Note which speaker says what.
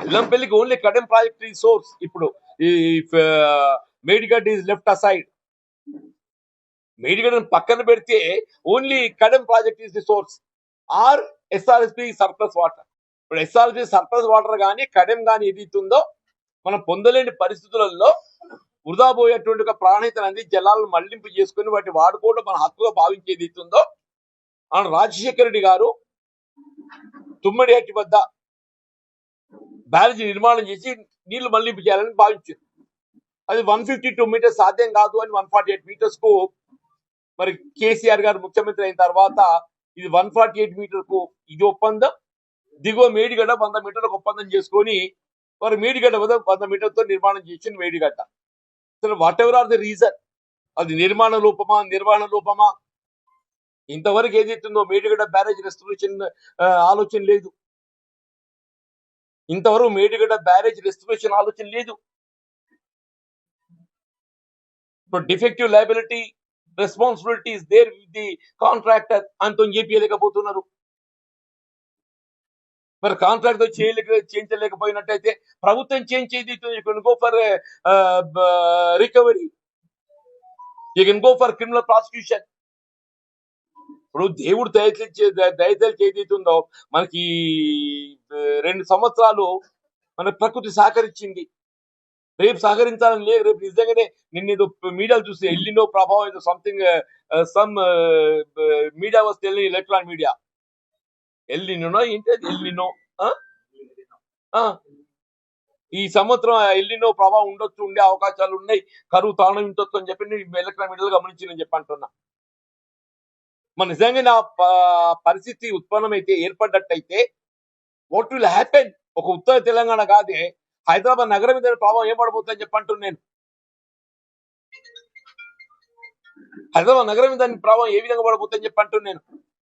Speaker 1: ఎల్లంపల్లికి only Kadem project ఈ source. ఇప్పుడు ఈ మేడిగడ్ ఈజ్ లెఫ్ట్ అసైడ్, మేడిగడ్డను పక్కన పెడితే only Kadem project is the source or SRSP surplus water. ఇప్పుడు ఎస్ఆర్ఎస్పి సర్ప్లస్ వాటర్ కానీ కడెం కానీ ఏదైతుందో మనం పొందలేని పరిస్థితులలో వృధా పోయేటువంటి ఒక ప్రాణహిత నది జలాలను మళ్లింపు చేసుకుని వాటి వాడుకోవడం మన హక్కుగా భావించేది ఇస్తుందో ఆయన రాజశేఖర రెడ్డి గారు తుమ్మడి హట్టి వద్ద బ్యారేజీ నిర్మాణం చేసి నీళ్లు మళ్లింపు చేయాలని భావించారు. అది 152 మీటర్స్ సాధ్యం కాదు అని 148 మీటర్స్ కు మరి కేసీఆర్ గారు ముఖ్యమంత్రి అయిన తర్వాత ఇది 148 మీటర్ కు ఇది ఒప్పందం, దిగువ మేడిగడ్డ 100 మీటర్లకు ఒప్పందం చేసుకొని మరి మేడిగడ్డ 100 మీటర్తో నిర్మాణం చేసింది మేడిగడ్డ. అసలు whatever are the reason, అది నిర్మాణ లోపమా ఇంతవరకు ఏదైతుందో మేడిగడ్డ బ్యారేజ్ రెస్టరేషన్ ఆలోచన లేదు. ఇంతవరకు మేడిగడ్డ బ్యారేజ్ రెస్టరేషన్ ఆలోచన లేదు. ఇప్పుడు defective liability responsibility is there with the contractor అంతో చేపించలేకపోతున్నారు. మరి కాంట్రాక్ట్ చేయించలేకపోయినట్టయితే ప్రభుత్వం చేంజ్ చేయదు. Go for recovery, you can go for criminal prosecution. ఇప్పుడు దేవుడు దయచేసి ఏదైతుందో మనకి 2 సంవత్సరాలు మన ప్రకృతి సహకరించింది, రేపు సహకరించాలని లేదు. రేపు నిజంగానే నిన్న ఏదో మీడియాలు చూస్తే ఎల్లినో ప్రభావం ఏదో సంథింగ్ సమ్ మీడియా వస్తే ఎలక్ట్రానిక్ మీడియా ఎల్లినో ఏంటి ఎల్లినో ఈ సంవత్సరం ఎల్లినో ప్రభావం ఉండే అవకాశాలు ఉన్నాయి, కరువు తాళం ఇంటొచ్చు అని చెప్పి ఎలక్ట్రానిక్ మీడియాలో గమనించిందని చెప్పి అంటున్నా. మన నిజంగా నా పరిస్థితి ఉత్పన్నమైతే ఏర్పడ్డట్టయితే వాట్ విల్ హ్యాపెన్? ఒక ఉత్తర తెలంగాణ కాదే హైదరాబాద్ నగరం మీద ప్రభావం ఏం పడబోతుందని చెప్పంటున్నాను నేను. హైదరాబాద్ నగరం మీద ప్రభావం ఏ విధంగా పడబోతుందని చెప్పంటున్నాను నేను.